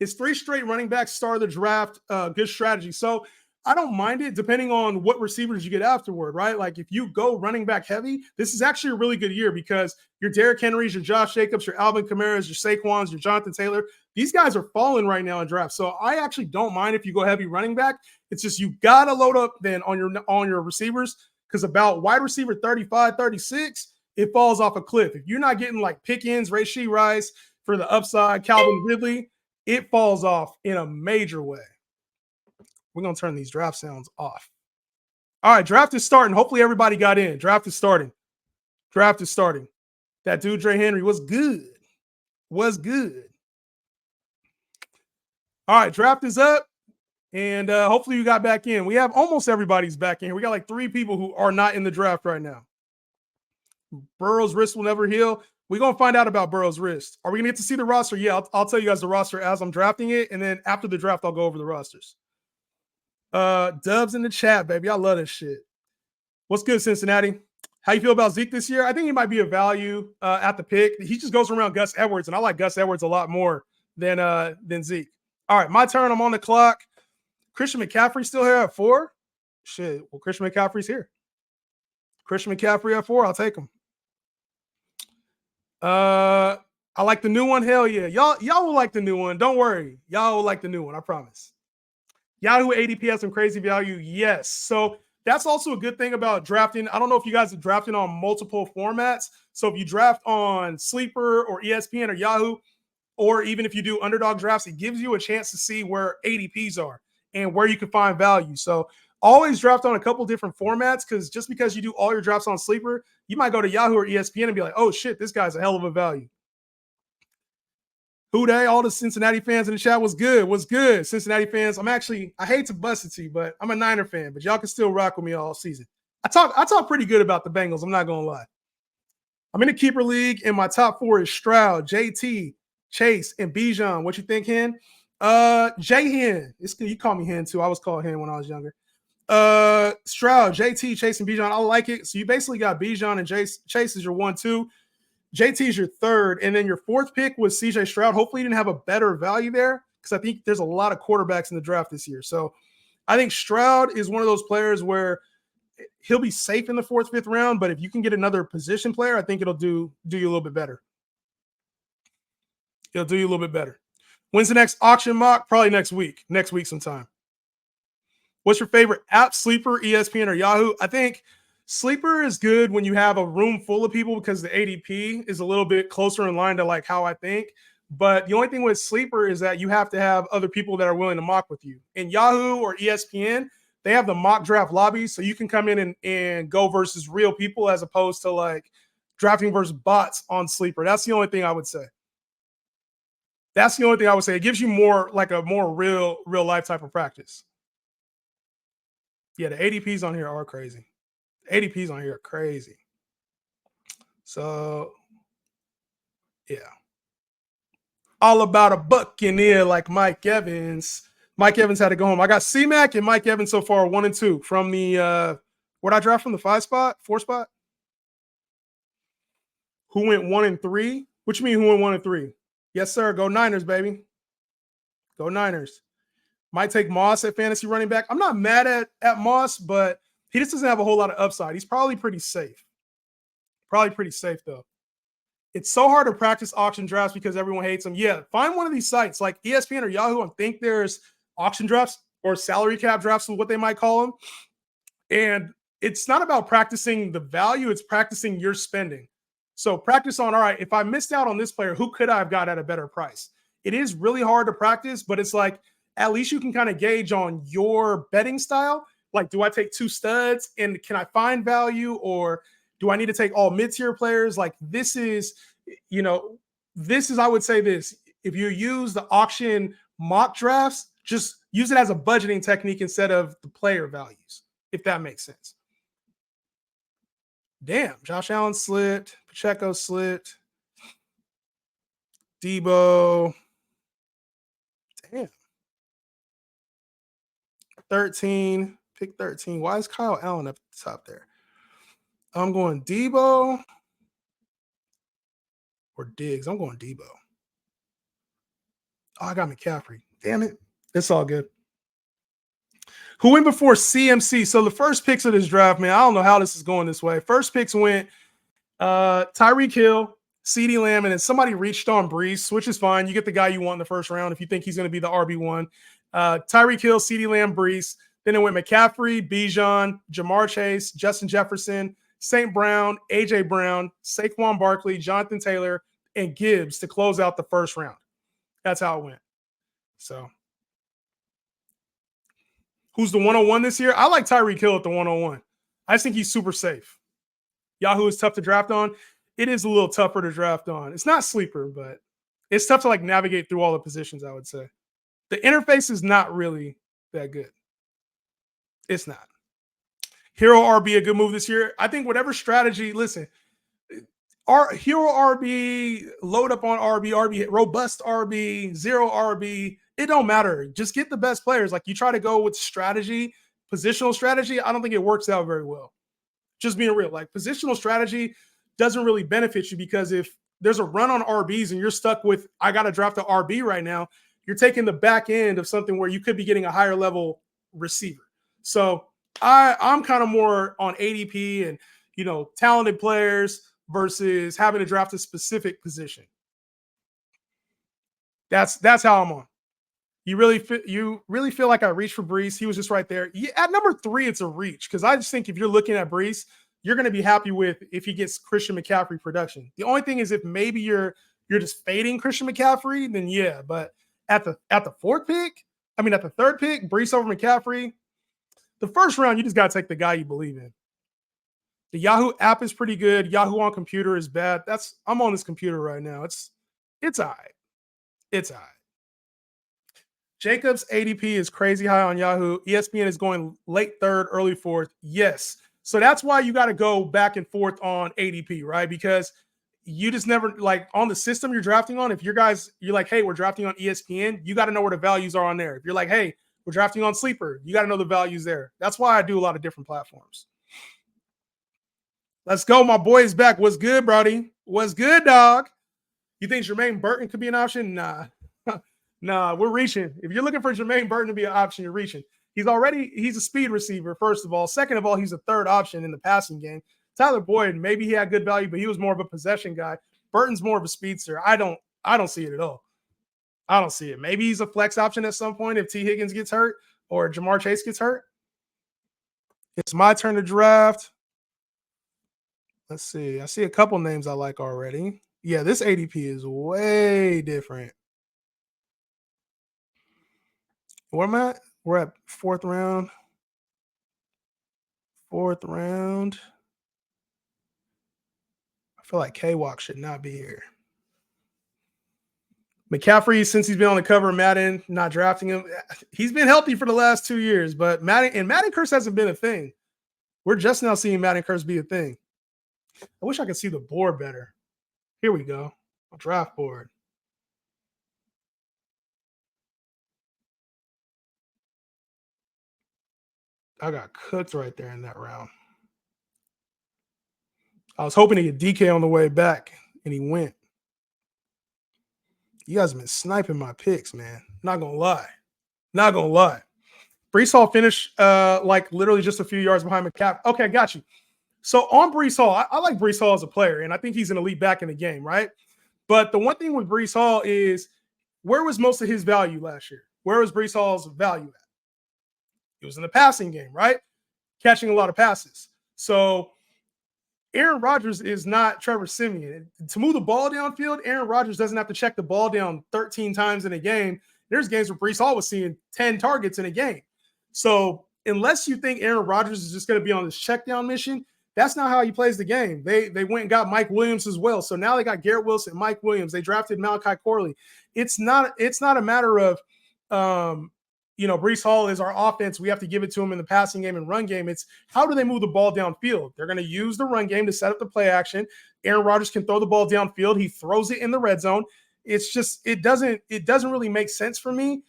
His 3 straight running backs start of the draft, good strategy. So I don't mind it depending on what receivers you get afterward, right? Like if you go running back heavy, this is actually a really good year because your Derrick Henrys, your Josh Jacobs, your Alvin Kamara's, your Saquons, your Jonathan Taylor, these guys are falling right now in drafts. So I actually don't mind if you go heavy running back. It's just you got to load up then on your receivers because about wide receiver 35, 36, it falls off a cliff. If you're not getting like Pickens, Rashee Rice for the upside, Calvin Ridley, it falls off in a major way. We're going to turn these draft sounds off. All right, draft is starting. Hopefully everybody got in. Draft is starting. Draft is starting. That dude, Dre Henry, was good. Was good. All right, draft is up. And hopefully you got back in. We have almost everybody's back in here. We got like 3 people who are not in the draft right now. Burrow's wrist will never heal. We're going to find out about Burrow's wrist. Are we going to get to see the roster? Yeah, I'll tell you guys the roster as I'm drafting it. And then after the draft, I'll go over the rosters. Dubs in the chat, baby. I love this shit. What's good, Cincinnati? How you feel about Zeke this year? I think he might be a value at the pick. He just goes around Gus Edwards, and I like Gus Edwards a lot more than Zeke. All right, my turn. I'm on the clock. Christian McCaffrey still here at 4? Shit. Well, Christian McCaffrey's here. Christian McCaffrey at 4. I'll take him. I like the new one. Hell yeah. Y'all will like the new one. Don't worry. Y'all will like the new one. I promise. Yahoo ADP has some crazy value. Yes. So that's also a good thing about drafting. I don't know if you guys are drafting on multiple formats. So if you draft on Sleeper or ESPN or Yahoo, or even if you do underdog drafts, it gives you a chance to see where ADPs are and where you can find value. So always draft on a couple different formats because just because you do all your drafts on Sleeper, you might go to Yahoo or ESPN and be like, oh shit, this guy's a hell of a value. Who day? All the Cincinnati fans in the chat was good. Was good, Cincinnati fans. I hate to bust it to you, but I'm a Niner fan, but y'all can still rock with me all season. I talk pretty good about the Bengals. I'm not gonna lie. I'm in a keeper league, and my top 4 is Stroud, JT, Chase, and Bijan. What you think, Hen? J Hen. You call me Hen too. I was called Hen when I was younger. Stroud, JT, Chase, and Bijan. I like it. So you basically got Bijan and Chase is your 1-2. JT is your 3rd, and then your 4th pick was CJ Stroud. Hopefully you didn't have a better value there because I think there's a lot of quarterbacks in the draft this year. So I think Stroud is one of those players where he'll be safe in the 4th, 5th round, but if you can get another position player, I think it'll do you a little bit better. It'll do you a little bit better. When's the next auction mock? Probably next week. Next week sometime. What's your favorite app? Sleeper, ESPN, or Yahoo? I think Sleeper is good when you have a room full of people because the ADP is a little bit closer in line to like how I think. But the only thing with Sleeper is that you have to have other people that are willing to mock with you. In Yahoo or ESPN, they have the mock draft lobbies, so you can come in and go versus real people as opposed to like drafting versus bots on Sleeper. That's the only thing I would say. That's the only thing I would say. It gives you more like a more real life type of practice. Yeah, the ADPs on here are crazy. ADPs on here are crazy. So, yeah. All about a buck in here like Mike Evans. Mike Evans had to go home. I got C-Mac and Mike Evans so far 1 and 2 from the where'd I draft from the 4 spot? Who went 1 and 3? What you mean who went 1 and 3? Yes, sir. Go Niners, baby. Go Niners. Might take Moss at fantasy running back. I'm not mad at Moss, but he just doesn't have a whole lot of upside. He's probably pretty safe. Probably pretty safe, though. It's so hard to practice auction drafts because everyone hates them. Yeah, find one of these sites like ESPN or Yahoo. I think there's auction drafts or salary cap drafts is what they might call them. And it's not about practicing the value. It's practicing your spending. So practice on, all right, if I missed out on this player, who could I have got at a better price? It is really hard to practice, but it's like at least you can kind of gauge on your betting style. Like, do I take 2 studs and can I find value, or do I need to take all mid-tier players? Like this is, I would say this. If you use the auction mock drafts, just use it as a budgeting technique instead of the player values, if that makes sense. Damn, Josh Allen slipped. Pacheco slipped. Debo. Damn. 13. Pick 13. Why is Kyle Allen up at the top there? I'm going Debo or Diggs. I'm going Debo. Oh, I got McCaffrey. Damn it. It's all good. Who went before CMC? So the first picks of this draft, man, I don't know how this is going this way. First picks went Tyreek Hill, CeeDee Lamb, and then somebody reached on Brees, which is fine. You get the guy you want in the first round if you think he's going to be the RB1. Tyreek Hill, CeeDee Lamb, Brees. Then it went McCaffrey, Bijan, Jamar Chase, Justin Jefferson, St. Brown, A.J. Brown, Saquon Barkley, Jonathan Taylor, and Gibbs to close out the first round. That's how it went. So who's the 101 this year? I like Tyreek Hill at the 101. I just think he's super safe. Yahoo is tough to draft on. It is a little tougher to draft on. It's not sleeper, but it's tough to like navigate through all the positions, I would say. The interface is not really that good. It's not. Hero RB, a good move this year. I think whatever strategy, listen, our hero RB, load up on RB, robust RB, zero RB, it don't matter. Just get the best players. Like you try to go with strategy, positional strategy, I don't think it works out very well. Just being real, like positional strategy doesn't really benefit you because if there's a run on RBs and you're stuck with, I got to draft an RB right now, you're taking the back end of something where you could be getting a higher level receiver. So I'm kind of more on ADP and, you know, talented players versus having to draft a specific position. That's how I'm on. You really feel like I reached for Brees. He was just right there. At number 3, it's a reach because I just think if you're looking at Brees, you're going to be happy with if he gets Christian McCaffrey production. The only thing is if maybe you're just fading Christian McCaffrey, then yeah. But at the 4th pick, at the 3rd pick, Brees over McCaffrey. The first round, you just got to take the guy you believe in. The Yahoo app is pretty good. Yahoo on computer is bad. I'm on this computer right now. It's all right. It's all right. Jacobs ADP is crazy high on Yahoo. ESPN is going late 3rd, early 4th. Yes. So that's why you got to go back and forth on ADP, right? Because you just never, like on the system you're drafting on, if you're like, hey, we're drafting on ESPN, you got to know where the values are on there. If you're like, hey, we're drafting on Sleeper, you got to know the values there. That's why I do a lot of different platforms. Let's go. My boy is back. What's good, Brody? What's good, dog? You think Jermaine Burton could be an option? Nah. Nah, we're reaching. If you're looking for Jermaine Burton to be an option, you're reaching. He's a speed receiver, first of all. Second of all, he's a 3rd option in the passing game. Tyler Boyd, maybe he had good value, but he was more of a possession guy. Burton's more of a speedster. I don't see it at all. I don't see it. Maybe he's a flex option at some point if T. Higgins gets hurt or Jamar Chase gets hurt. It's my turn to draft. Let's see. I see a couple names I like already. Yeah, this ADP is way different. Where am I at? We're at 4th round. 4th round. I feel like K-Walk should not be here. McCaffrey, since he's been on the cover of Madden, not drafting him. He's been healthy for the last 2 years, but Madden curse hasn't been a thing. We're just now seeing Madden curse be a thing. I wish I could see the board better. Here we go. A draft board. I got cooked right there in that round. I was hoping to get DK on the way back, and he went. You guys have been sniping my picks, man. Not gonna lie. Brees Hall finished like literally just a few yards behind McCaffrey. Okay, got you. So on Brees Hall, I like Brees Hall as a player, and I think he's an elite back in the game, right? But the one thing with Brees Hall is where was most of his value last year? Where was Brees Hall's value at? It was in the passing game, right? Catching a lot of passes. So Aaron Rodgers is not Trevor Siemian. To move the ball downfield, Aaron Rodgers doesn't have to check the ball down 13 times in a game. There's games where Brees Hall was seeing 10 targets in a game. So unless you think Aaron Rodgers is just going to be on this check down mission, that's not how he plays the game. They went and got Mike Williams as well. So now they got Garrett Wilson, Mike Williams. They drafted Malachi Corley. It's not a matter of Brees Hall is our offense. We have to give it to him in the passing game and run game. It's how do they move the ball downfield? They're going to use the run game to set up the play action. Aaron Rodgers can throw the ball downfield. He throws it in the red zone. It's just it doesn't really make sense for me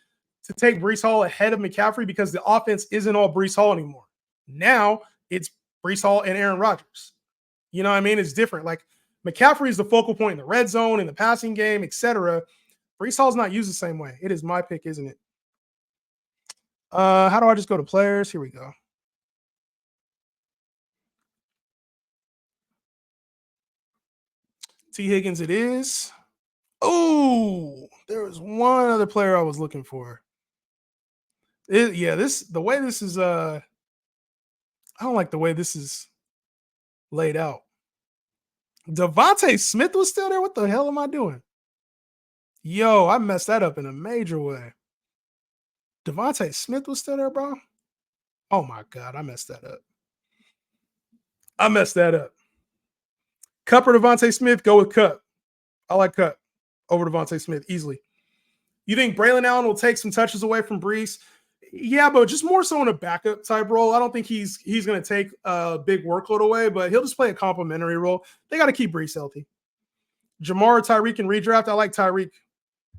to take Brees Hall ahead of McCaffrey because the offense isn't all Brees Hall anymore. Now it's Brees Hall and Aaron Rodgers. You know what I mean? It's different. Like McCaffrey is the focal point in the red zone, in the passing game, etc. Brees Hall's not used the same way. It is my pick, isn't it? How do I just go to players? Here we go. T. Higgins it is. Oh, there was one other player I was looking for. The way this is I don't like the way this is laid out. Devontae Smith was still there. What the hell am I doing? Yo, I messed that up in a major way. Devontae Smith was still there, bro. Oh my god, I messed that up. Cup or Devontae Smith? Go with Cup. I like Cup over Devontae Smith easily. You think Braylon Allen will take some touches away from Brees? Yeah, but just more so in a backup type role. I don't think he's going to take a big workload away, but he'll just play a complimentary role. They got to keep Brees healthy. Jamar or Tyreek in redraft? I like Tyreek.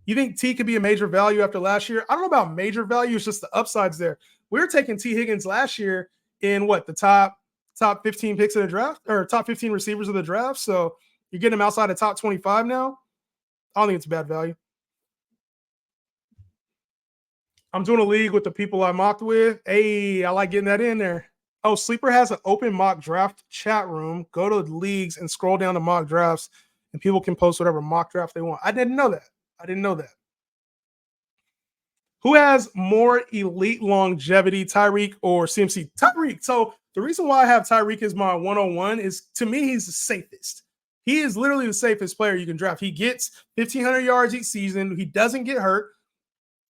You think T could be a major value after last year? I don't know about major value. It's just the upsides there. We were taking T. Higgins last year in the top 15 picks of the draft or top 15 receivers of the draft. So you're getting him outside of top 25 now. I don't think it's a bad value. I'm doing a league with the people I mocked with. Hey, I like getting that in there. Oh, Sleeper has an open mock draft chat room. Go to leagues and scroll down to mock drafts, and people can post whatever mock draft they want. I didn't know that. Who has more elite longevity, Tyreek or CMC? Tyreek. So the reason why I have Tyreek as my 101 is, to me, he's the safest. He is literally the safest player you can draft. He gets 1,500 yards each season. He doesn't get hurt.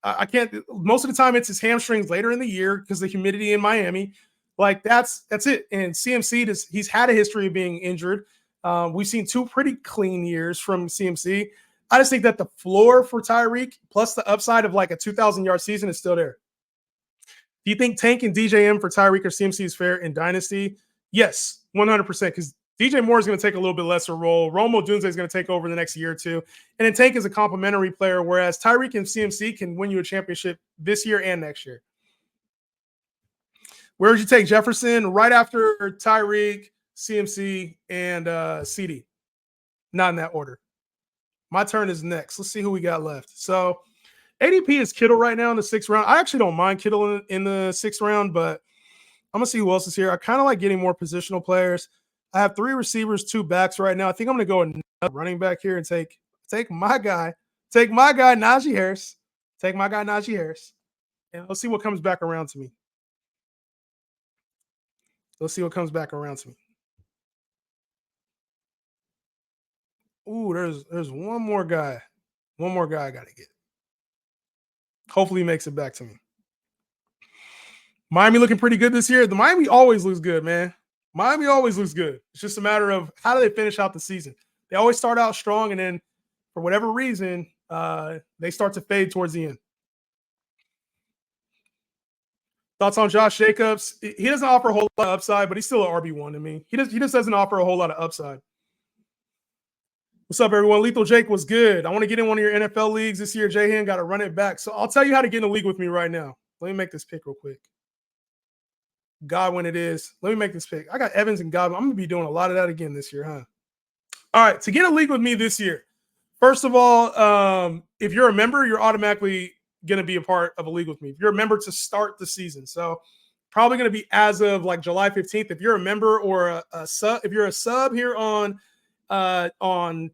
I can't. Most of the time, it's his hamstrings later in the year because the humidity in Miami. Like that's it. And CMC, he's had a history of being injured. We've seen 2 pretty clean years from CMC. I just think that the floor for Tyreek plus the upside of like a 2,000-yard season is still there. Do you think Tank and DJM for Tyreek or CMC is fair in Dynasty? Yes, 100%. Because DJ Moore is going to take a little bit lesser role. Romo Dunze is going to take over the next year or two. And then Tank is a complimentary player, whereas Tyreek and CMC can win you a championship this year and next year. Where would you take Jefferson? Right after Tyreek, CMC, and CD. Not in that order. My turn is next. Let's see who we got left. So ADP is Kittle right now in the 6th round. I actually don't mind Kittle in the 6th round, but I'm going to see who else is here. I kind of like getting more positional players. I have 3 receivers, 2 backs right now. I think I'm going to go another running back here and take my guy. Take my guy, Najee Harris. And let's see what comes back around to me. Ooh, there's one more guy. I got to get. Hopefully he makes it back to me. Miami looking pretty good this year. The Miami always looks good, man. It's just a matter of how do they finish out the season. They always start out strong, and then for whatever reason, they start to fade towards the end. Thoughts on Josh Jacobs? He doesn't offer a whole lot of upside, but he's still an RB1 to me. He just doesn't offer a whole lot of upside. What's up, everyone? Lethal Jake was good. I want to get in one of your NFL leagues this year. Jay Hand got to run it back. So I'll tell you how to get in a league with me right now. Let me make this pick real quick. Godwin it is. Let me make this pick. I got Evans and Godwin. I'm going to be doing a lot of that again this year, huh? All right, to get a league with me this year, first of all, if you're a member, you're automatically going to be a part of a league with me. If you're a member to start the season. So probably going to be as of like July 15th. If you're a member or a sub, if you're a sub here on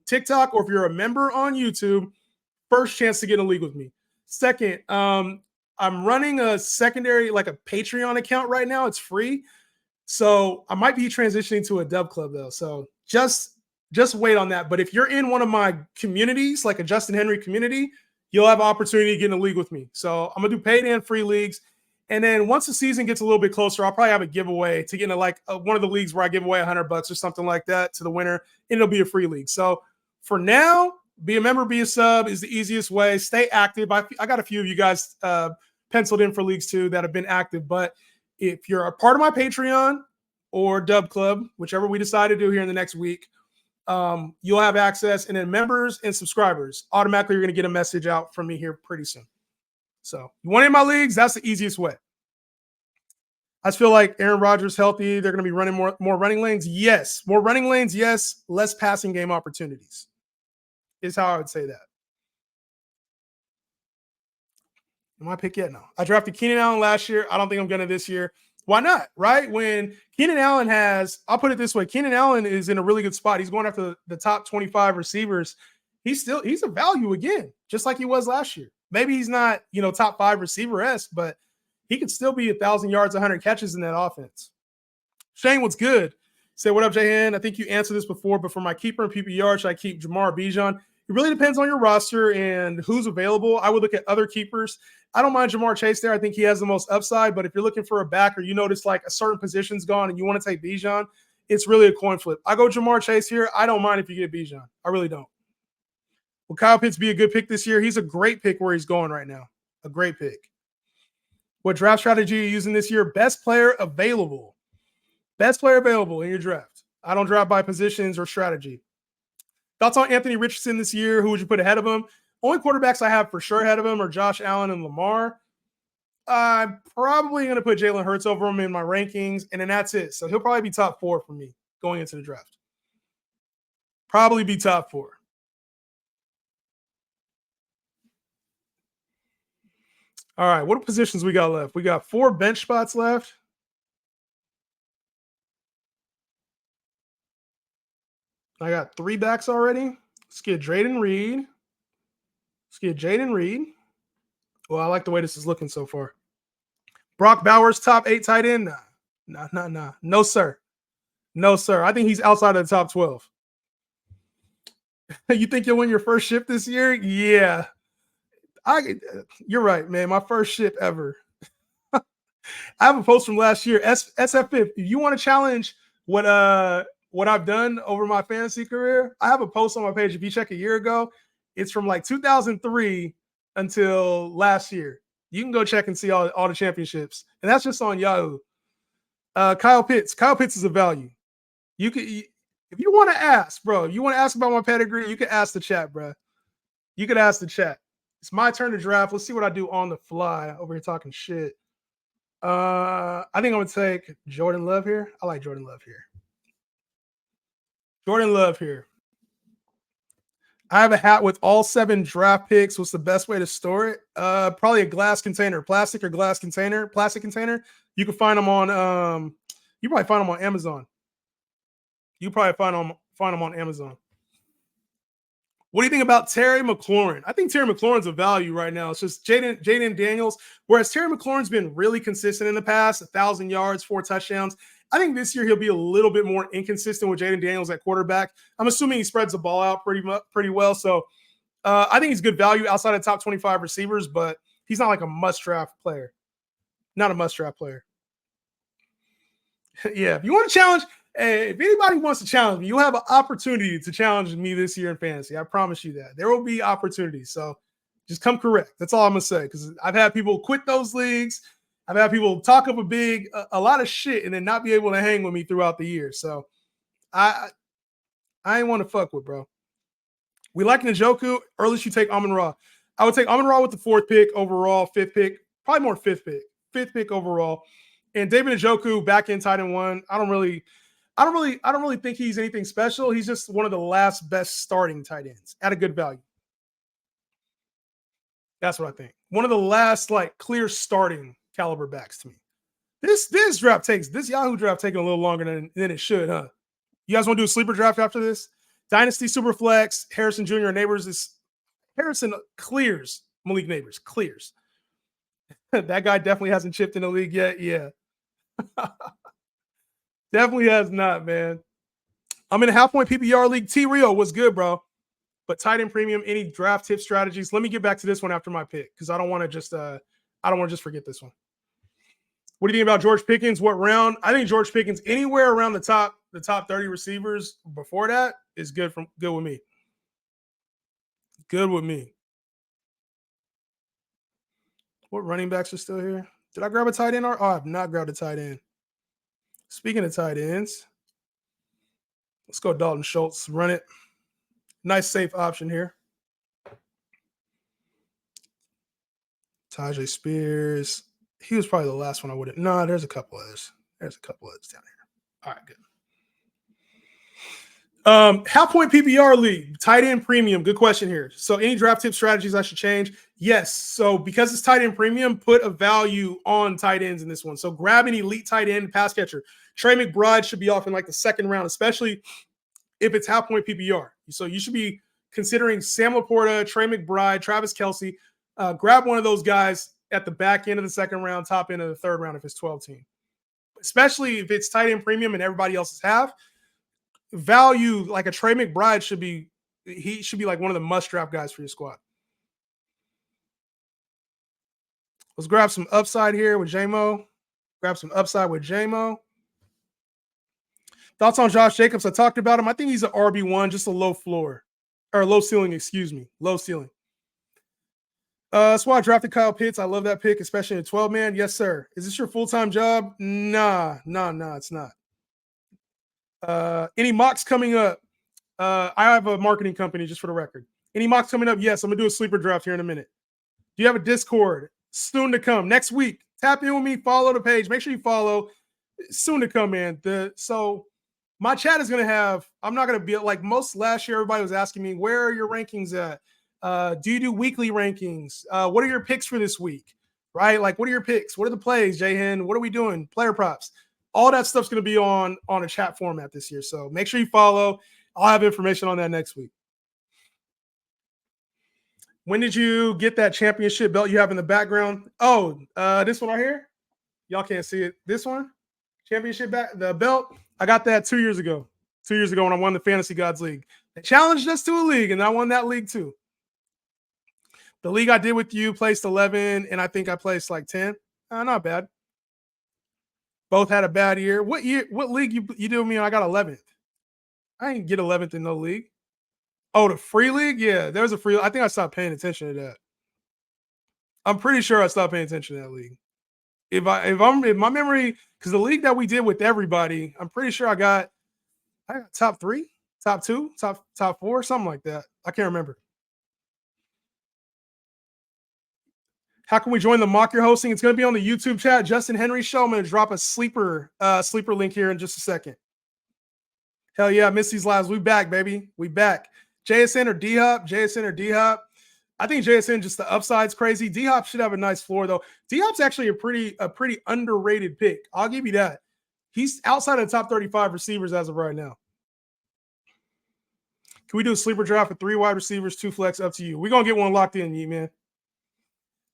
TikTok, or if you're a member on YouTube, first chance to get in a league with me. Second, I'm running a secondary, like a Patreon account right now. It's free. So I might be transitioning to a dub club though. So just wait on that. But if you're in one of my communities, like a Justin Henry community, you'll have an opportunity to get in a league with me. So I'm going to do paid and free leagues. And then once the season gets a little bit closer, I'll probably have a giveaway to get into like one of the leagues where I give away $100 or something like that to the winner. And it'll be a free league. So for now, be a member, be a sub is the easiest way. Stay active. I got a few of you guys penciled in for leagues too that have been active. But if you're a part of my Patreon or Dub Club, whichever we decide to do here in the next week, you'll have access. And then members and subscribers, automatically you're going to get a message out from me here pretty soon. So you want in my leagues, that's the easiest way. I just feel like Aaron Rodgers healthy. They're going to be running more running lanes. Yes. More running lanes. Yes. Less passing game opportunities is how I would say that. Am I pick yet? No. I drafted Keenan Allen last year. I don't think I'm going to this year. Why not? Right? When Keenan Allen I'll put it this way. Keenan Allen is in a really good spot. He's going after the top 25 receivers. He's a value again, just like he was last year. Maybe he's not, top 5 receiver-esque, but he could still be 1,000 yards, 100 catches in that offense. Shane, what's good? Say, what up, Jahan? I think you answered this before, but for my keeper in PPR, should I keep Jamar Bijan? It really depends on your roster and who's available. I would look at other keepers. I don't mind Jamar Chase there. I think he has the most upside, but if you're looking for a back or you notice like a certain position's gone and you want to take Bijan, it's really a coin flip. I go Jamar Chase here. I don't mind if you get Bijan. I really don't. Will Kyle Pitts be a good pick this year? He's a great pick where he's going right now. A great pick. What draft strategy are you using this year? Best player available. Best player available in your draft. I don't draft by positions or strategy. Thoughts on Anthony Richardson this year? Who would you put ahead of him? Only quarterbacks I have for sure ahead of him are Josh Allen and Lamar. I'm probably going to put Jalen Hurts over him in my rankings, and then that's it. So he'll probably be top 4 for me going into the draft. Probably be top 4. All right, what positions we got left? We got 4 bench spots left. I got 3 backs already. Let's get Jaden Reed. Well, I like the way this is looking so far. Brock Bowers, top 8 tight end? Nah. No, sir. I think he's outside of the top 12. You think you'll win your first ship this year? Yeah. You're right, man. My first ship ever. I have a post from last year. SF5. If you want to challenge what I've done over my fantasy career, I have a post on my page. If you check a year ago, it's from like 2003 until last year. You can go check and see all the championships. And that's just on Yahoo. Kyle Pitts. Kyle Pitts is a value. If you want to ask, bro, you want to ask about my pedigree, you can ask the chat, bro. You could ask the chat. It's my turn to draft. Let's see what I do on the fly over here talking shit. I think I'm going to take Jordan Love here. I like Jordan Love here. I have a hat with all 7 draft picks. What's the best way to store it? Probably a glass container, plastic or glass container, plastic container. You can find them on. You probably find them on Amazon. Find them on Amazon. What do you think about Terry McLaurin? I think Terry McLaurin's a value right now. It's just Jaden Daniels. Whereas Terry McLaurin's been really consistent in the past, 1,000 yards, 4 touchdowns. I think this year he'll be a little bit more inconsistent with Jaden Daniels at quarterback. I'm assuming he spreads the ball out pretty well. So I think he's good value outside of top 25 receivers, but he's not like a must-draft player. Not a must-draft player. Yeah, if you want to challenge – hey, if anybody wants to challenge me, you'll have an opportunity to challenge me this year in fantasy. I promise you that. There will be opportunities. So just come correct. That's all I'm going to say, because I've had people quit those leagues. I've had people talk up a lot of shit and then not be able to hang with me throughout the year. So I ain't want to fuck with, bro. We like Njoku. Earliest you take Amon-Ra. I would take Amon-Ra with the 4th pick overall, 5th pick. Probably more 5th pick. 5th pick overall. And David Njoku back in tight end 1. I don't really think he's anything special. He's just one of the last best starting tight ends at a good value. That's what I think. One of the last like clear starting caliber backs to me. This Yahoo draft taking a little longer than it should, huh? You guys want to do a sleeper draft after this? Dynasty Superflex, Harrison Jr. Neighbors Harrison clears Malik Neighbors. Clears. That guy definitely hasn't chipped in the league yet. Yeah. Definitely has not, man. I'm in a half-point PPR league. T-Rio was good, bro. But tight end premium, any draft tip strategies? Let me get back to this one after my pick, because I don't want to just forget this one. What do you think about George Pickens? What round? I think George Pickens anywhere around the top 30 receivers before that is good with me. Good with me. What running backs are still here? Did I grab a tight end? Oh, I have not grabbed a tight end. Speaking of tight ends, let's go Dalton Schultz. Run it. Nice safe option here. Tajay Spears. He was probably the last one I would have. No, there's a couple others. Down here. All right, good. Half point PPR league, tight end premium. Good question here. So, any draft tip strategies I should change? Yes. So, because it's tight end premium, put a value on tight ends in this one. So, grab an elite tight end pass catcher. Trey McBride should be off in like the second round, especially if it's half point PPR. So, you should be considering Sam Laporta, Trey McBride, Travis Kelce. Grab one of those guys at the back end of the second round, top end of the third round if it's 12 team. Especially if it's tight end premium and everybody else is half. Value like a Trey McBride should be like one of the must draft guys for your squad. Let's grab some upside here with JMO. Grab some upside with JMO. Thoughts on Josh Jacobs? I talked about him. I think he's an RB1, just a low floor. Or low ceiling, excuse me. Low ceiling. That's why I drafted Kyle Pitts. I love that pick, especially in a 12-man. Yes, sir. Is this your full-time job? Nah, it's not. Any mocks coming up? I have a marketing company, just for the record. Any mocks coming up? Yes, I'm going to do a sleeper draft here in a minute. Do you have a Discord? Soon to come. Next week. Tap in with me. Follow the page. Make sure you follow. Soon to come, man. So my chat is going to have – I'm not going to be – like most last year, everybody was asking me, where are your rankings at? Do you do weekly rankings? What are your picks for this week? Right? Like, what are your picks? What are the plays, Jayhen? What are we doing? Player props. All that stuff's going to be on a chat format this year. So make sure you follow. I'll have information on that next week. When did you get that championship belt you have in the background? Oh, this one right here. Y'all can't see it. This one, championship the belt. I got that 2 years ago. 2 years ago when I won the Fantasy Gods League. They challenged us to a league, and I won that league too. The league I did with you placed 11, and I think I placed like 10. Not bad. Both had a bad year. What league you did with me? I got 11th. I didn't get 11th in no league. Oh, the free league? Yeah, there was a free. I think I stopped paying attention to that. I'm pretty sure I stopped paying attention to that league. If my memory, because the league that we did with everybody, I'm pretty sure I got top 3, top 2, top 4, something like that. I can't remember. How can we join the mock you're hosting? It's going to be on the YouTube chat. Justin Henry Show. I'm going to drop a sleeper link here in just a second. Hell yeah, I miss these lives. We back, baby. We back. JSN or D-Hop? JSN or D-Hop? I think JSN, just the upside's crazy. D-Hop should have a nice floor, though. D-Hop's actually a pretty underrated pick. I'll give you that. He's outside of the top 35 receivers as of right now. Can we do a sleeper draft with 3 wide receivers, 2 flex? Up to you. We're going to get one locked in, you man.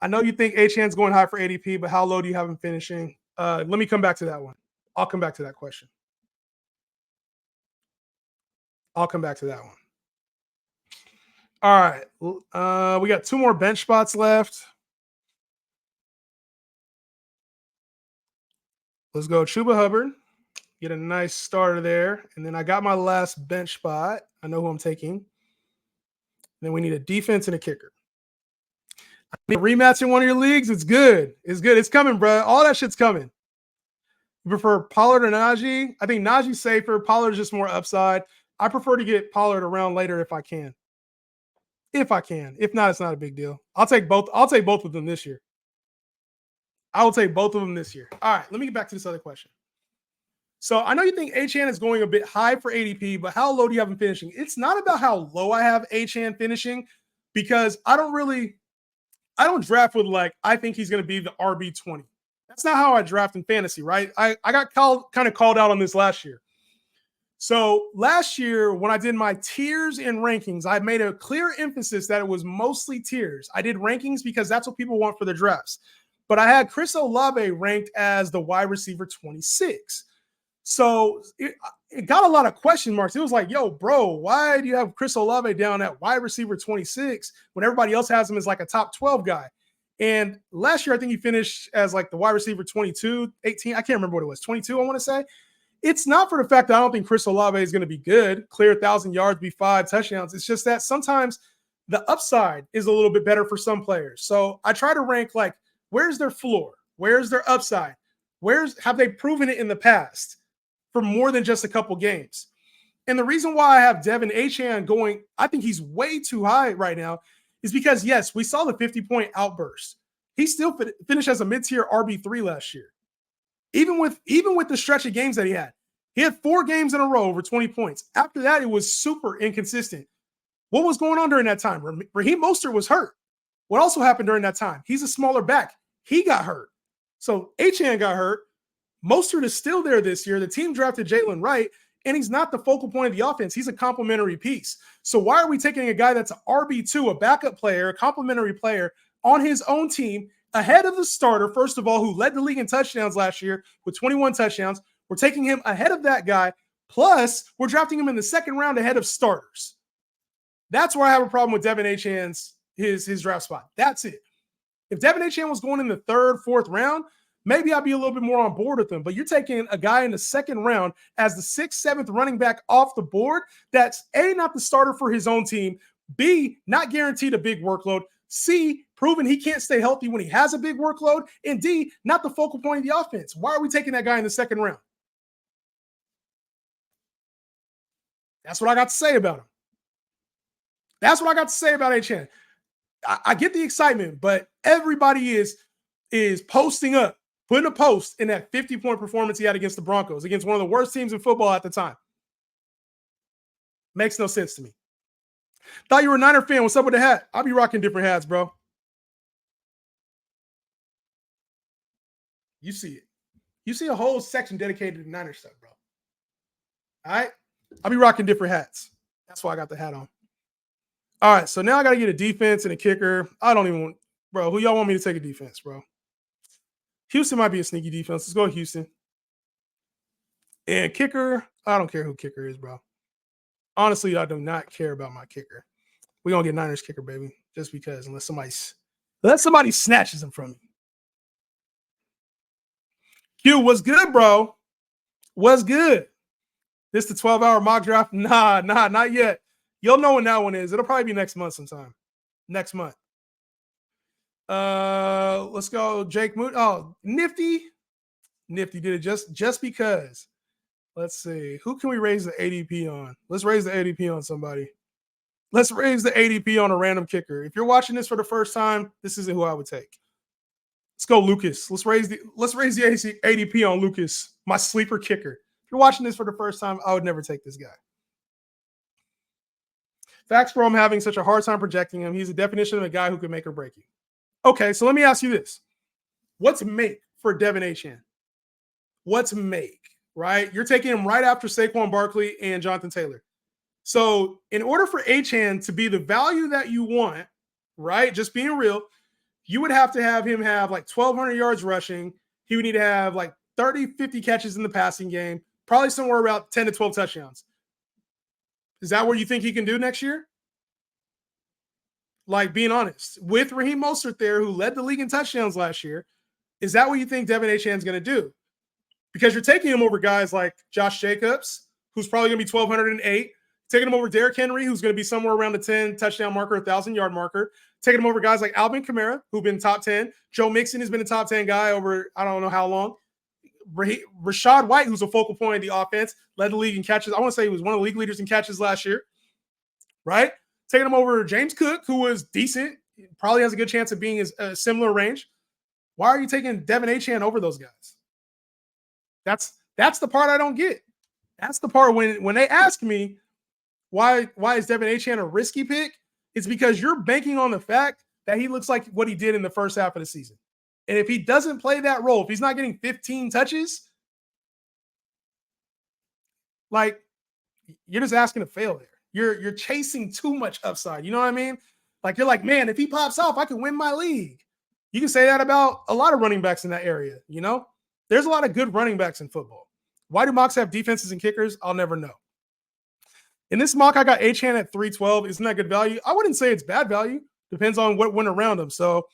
I know you think Achane's going high for ADP, but how low do you have him finishing? Let me come back to that one. I'll come back to that question. I'll come back to that one. All right. We got 2 more bench spots left. Let's go Chuba Hubbard. Get a nice starter there. And then I got my last bench spot. I know who I'm taking. Then we need a defense and a kicker. I need a rematch in one of your leagues. It's good. It's good. It's coming, bro. All that shit's coming. You prefer Pollard or Najee? I think Najee's safer. Pollard's just more upside. I prefer to get Pollard around later if I can. If I can. If not, it's not a big deal. I'll take both. I'll take both of them this year. I will take both of them this year. All right, let me get back to this other question. So I know you think Achane is going a bit high for ADP, but how low do you have him finishing? It's not about how low I have Achane finishing, because I don't draft with like, I think he's going to be the RB20. That's not how I draft in fantasy, right? I got kind of called out on this last year. So last year, when I did my tiers and rankings, I made a clear emphasis that it was mostly tiers. I did rankings because that's what people want for their drafts. But I had Chris Olave ranked as the wide receiver 26. So it got a lot of question marks. It was like, yo, bro, why do you have Chris Olave down at wide receiver 26 when everybody else has him as like a top 12 guy? And last year, I think he finished as like the wide receiver 22, 18. I can't remember what it was, 22, I want to say. It's not for the fact that I don't think Chris Olave is going to be good, clear 1,000 yards, be 5 touchdowns. It's just that sometimes the upside is a little bit better for some players. So I try to rank like, where's their floor? Where's their upside? Have they proven it in the past for more than just a couple games? And the reason why I have Devon Achane going, I think he's way too high right now, is because, yes, we saw the 50-point outburst. He still finished as a mid-tier RB3 last year. Even with the stretch of games that he had. He had 4 games in a row over 20 points. After that, it was super inconsistent. What was going on during that time? Raheem Mostert was hurt. What also happened during that time? He's a smaller back. He got hurt. So Achane got hurt. Mostert is still there this year. The team drafted Jalen Wright, and he's not the focal point of the offense. He's a complementary piece. So why are we taking a guy that's an RB2, a backup player, a complementary player on his own team ahead of the starter, first of all, who led the league in touchdowns last year with 21 touchdowns? We're taking him ahead of that guy. Plus, we're drafting him in the second round ahead of starters. That's where I have a problem with Devon Achane's his draft spot. That's it. If Devon Achane was going in the third, fourth round, maybe I'd be a little bit more on board with him. But you're taking a guy in the second round as the 6th, 7th running back off the board that's A, not the starter for his own team, B, not guaranteed a big workload, C, proven he can't stay healthy when he has a big workload, and D, not the focal point of the offense. Why are we taking that guy in the second round? That's what I got to say about him. That's what I got to say about Achane. I get the excitement, but everybody is posting up, putting a post in that 50-point performance he had against the Broncos, against one of the worst teams in football at the time. Makes no sense to me. Thought you were a Niner fan. What's up with the hat? I'll be rocking different hats, bro. You see it. You see a whole section dedicated to Niner stuff, bro. All right? I'll be rocking different hats. That's why I got the hat on. All right, so now I got to get a defense and a kicker. I don't even want, bro, who y'all want me to take a defense, bro? Houston might be a sneaky defense. Let's go Houston. And kicker, I don't care who kicker is, bro. Honestly, I do not care about my kicker. We're going to get Niners kicker, baby, just because, unless somebody snatches him from me. Q, what's good, bro? What's good? This the 12-hour mock draft? Nah, not yet. You'll know when that one is. It'll probably be next month sometime. Next month. Let's go. Jake Moon. Oh, Nifty. Nifty did it just because. Let's see. Who can we raise the ADP on? Let's raise the ADP on somebody. Let's raise the ADP on a random kicker. If you're watching this for the first time, this isn't who I would take. Let's go, Lucas. Let's raise the ADP on Lucas, my sleeper kicker. If you're watching this for the first time, I would never take this guy. Facts, bro, I'm having such a hard time projecting him. He's a definition of a guy who can make or break you. Okay, so let me ask you this. What's make for Devon Achane? What's make, right? You're taking him right after Saquon Barkley and Jonathan Taylor. So in order for Achane to be the value that you want, right, just being real, you would have to have him have like 1,200 yards rushing. He would need to have like 30, 50 catches in the passing game, probably somewhere about 10 to 12 touchdowns. Is that what you think he can do next year? Like, being honest, with Raheem Mostert there, who led the league in touchdowns last year, is that what you think Devon Achane's going to do? Because you're taking him over guys like Josh Jacobs, who's probably going to be 1,208, taking him over Derrick Henry, who's going to be somewhere around the 10 touchdown marker, 1,000-yard marker, taking him over guys like Alvin Kamara, who've been top 10. Joe Mixon has been a top 10 guy over I don't know how long. Rachaad White, who's a focal point of the offense, led the league in catches. I want to say he was one of the league leaders in catches last year, right? Taking him over James Cook, who was decent, probably has a good chance of being a similar range. Why are you taking Devon Achane over those guys? That's the part I don't get. That's the part when they ask me why is Devon Achane a risky pick? It's because you're banking on the fact that he looks like what he did in the first half of the season. And if he doesn't play that role, if he's not getting 15 touches, like, you're just asking to fail there. You're chasing too much upside. You know what I mean? Like, you're like, man, if he pops off, I can win my league. You can say that about a lot of running backs in that area, you know? There's a lot of good running backs in football. Why do mocks have defenses and kickers? I'll never know. In this mock, I got Achane at 312. Isn't that good value? I wouldn't say it's bad value. Depends on what went around him. So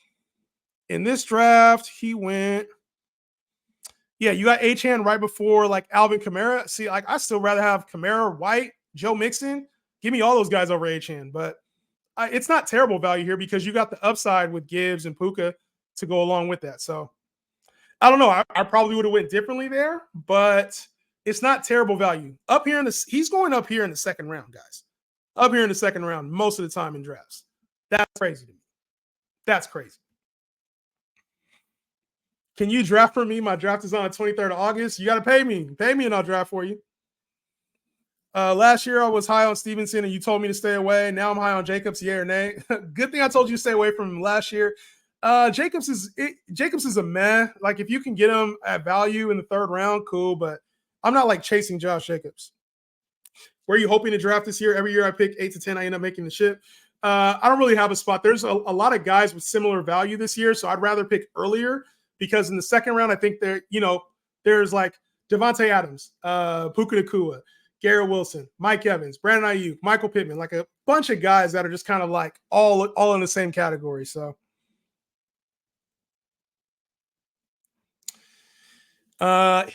in this draft, he went, yeah, you got Achane right before like Alvin Kamara. See, like, I still rather have Kamara, White, Joe Mixon. Give me all those guys over Achane. But it's not terrible value here because you got the upside with Gibbs and Puka to go along with that. So I don't know. I probably would have went differently there, but it's not terrible value. Up here he's going up here in the second round, guys. Up here in the second round most of the time in drafts. That's crazy to me. That's crazy. Can you draft for me? My draft is on the 23rd of August. You got to pay me. Pay me and I'll draft for you. Last year I was high on Stevenson and you told me to stay away. Now I'm high on Jacobs. Yeah or nay? Good thing I told you to stay away from him last year. Jacobs is a meh. Like if you can get him at value in the 3rd round, cool. But I'm not like chasing Josh Jacobs. Where are you hoping to draft this year? Every year I pick 8 to 10. I end up making the ship. I don't really have a spot. There's a lot of guys with similar value this year, so I'd rather pick earlier because in the 2nd round I think there's like Devontae Adams, Puka Nacua, Garrett Wilson, Mike Evans, Brandon Ayuk, Michael Pittman, like a bunch of guys that are just kind of like all in the same category. So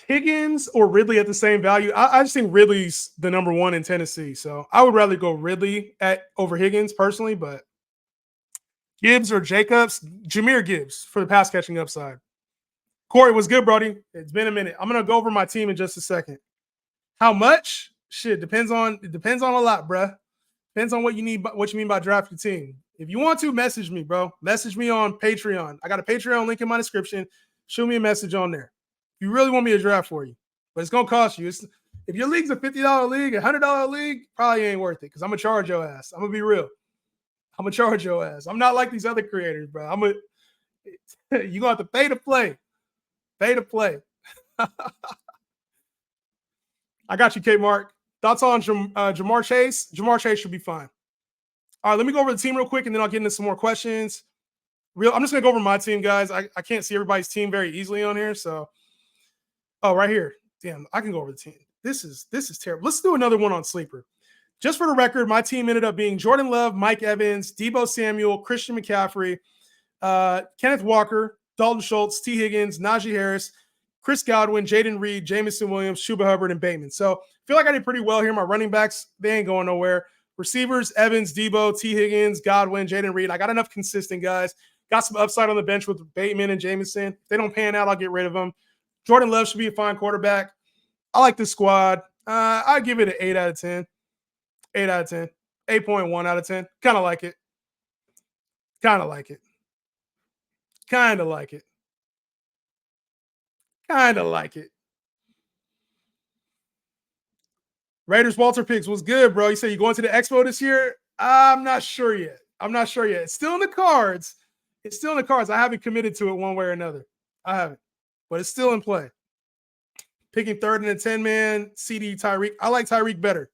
Higgins or Ridley at the same value. I just think Ridley's the number 1 in Tennessee. So I would rather go Ridley over Higgins personally, but Gibbs or Jacobs, Jahmyr Gibbs for the pass catching upside. Corey, what's good, Brody? It's been a minute. I'm gonna go over my team in just a second. How much? Shit, depends on a lot, bruh. Depends on what you mean by draft your team. If you want to, message me, bro. Message me on Patreon. I got a Patreon link in my description. Shoot me a message on there. If you really want me to draft for you, but it's gonna cost you. If your league's a $50 league, a $100 league, probably ain't worth it because I'm gonna charge your ass. I'm gonna be real. I'm gonna charge your ass. I'm not like these other creators, bro. You gonna have to pay to play. Pay to play. I got you, K-Mark. Thoughts on Jamar Chase? Jamar Chase should be fine. All right, let me go over the team real quick, and then I'll get into some more questions. I'm just going to go over my team, guys. I can't see everybody's team very easily on here. So, right here. Damn, I can go over the team. This is terrible. Let's do another one on Sleeper. Just for the record, my team ended up being Jordan Love, Mike Evans, Deebo Samuel, Christian McCaffrey, Kenneth Walker, Dalton Schultz, T. Higgins, Najee Harris, Chris Godwin, Jaden Reed, Jamison Williams, Shuba Hubbard, and Bateman. So I feel like I did pretty well here. My running backs, they ain't going nowhere. Receivers, Evans, Deebo, T. Higgins, Godwin, Jaden Reed. I got enough consistent guys. Got some upside on the bench with Bateman and Jamison. If they don't pan out, I'll get rid of them. Jordan Love should be a fine quarterback. I like this squad. I give it an 8 out of 10. 8 out of 10. 8.1 out of 10. Kind of like it. Kind of like it. Kind of like it. Kind of like it. Raiders Walter Picks was good, bro. You said you going to the Expo this year? I'm not sure yet. It's still in the cards. I haven't committed to it one way or another. I haven't, but it's still in play. Picking 3rd in a 10-man, CD Tyreek. I like Tyreek better.